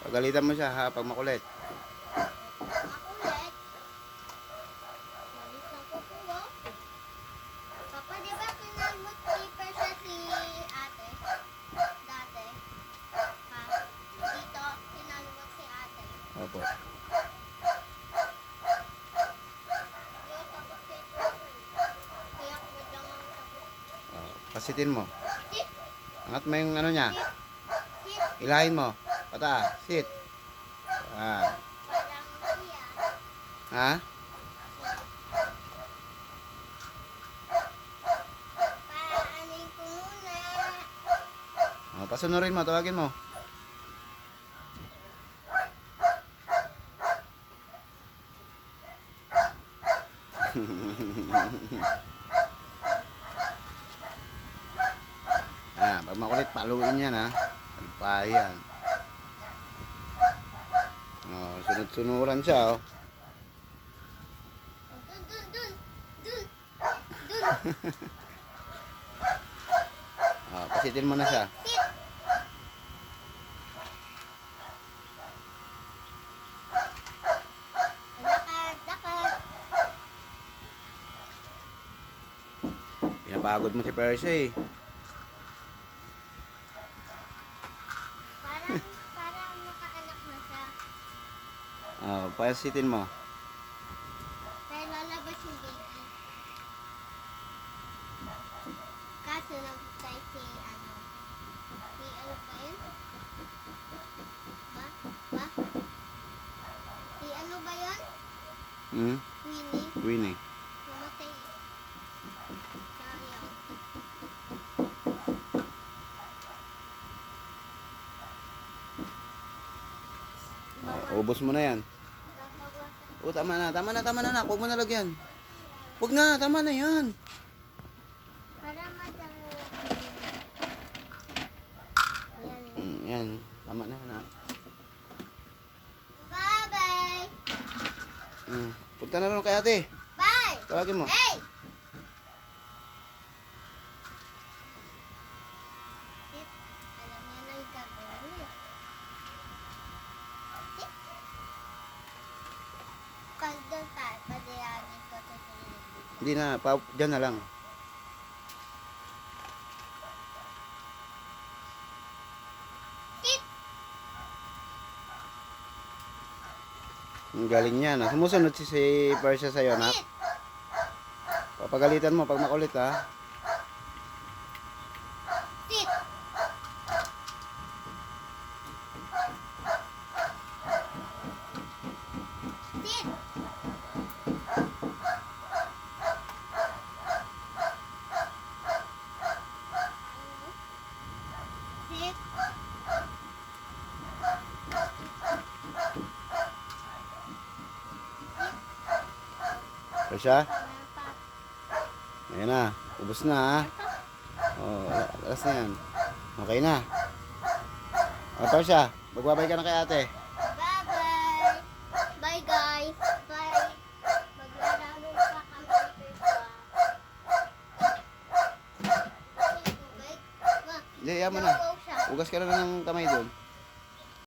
Pagalitan mo siya ha, pag makulit. Makulit. Malis ng kukuha. Papa, di ba kinalmot keeper siya si ate? Dati. Ha? Dito, kinalmot si ate. Opo. Kaya tapos ito. Kaya ko lang ang tapos. Oh, pasitin mo. Sit! Angat mo yung ano niya. Sit! Ilahin mo. Pata, sit. Ah. Parang siya. Ha? Paaanin ko muna. Oh, pasunurin mo, tawagin mo. Pag makulit, paluin yan ha. Pagpahiyan. Oh, sunod-sunuran siya oh. Dun, dun, dun. Dun. Dun. Oh, pasitin mo na siya. Sit! Lakad, lakad. Pinapagod mo si Persia eh. Parang nakaanak na siya. Oh, pasitin mo. Kaya lalabas yung baby. Kaso nagtay si ano. Si ano ba yun? Ba? Si ano ba yun? Hmm? Winnie? Winnie. Namatay. Sayang. Oh, ubos mo na yan. Oh, tama na. Huwag mo na lagyan. Huwag na, tama na yan. Para matango. Yan. Yan, tama na na. Bye-bye! Punta na rin kay ate. Bye! Tawagin mo. Hey! Sit. Alam niya na yung gagawin niya. Sit. Pag doon tayo, padayagin ko sa sunod. Hindi na, dyan na lang. Sit. Ang galing niya. No? Sumusunod si Persia sa'yo, nak. Sit. Papagalitan mo pag makulit, ha. Sit. Sit. Sit. Persia, Papa. ayan na. Ubus na, ha. Oh, alas na yan. Okay na. Persia, magbabay ka na kay ate. Bye-bye. Bye, guys. Bye. Maglalaro pa kami dito. Hindi, yan mo na. Nauwaw siya. Ugas ka na ng kamay doon.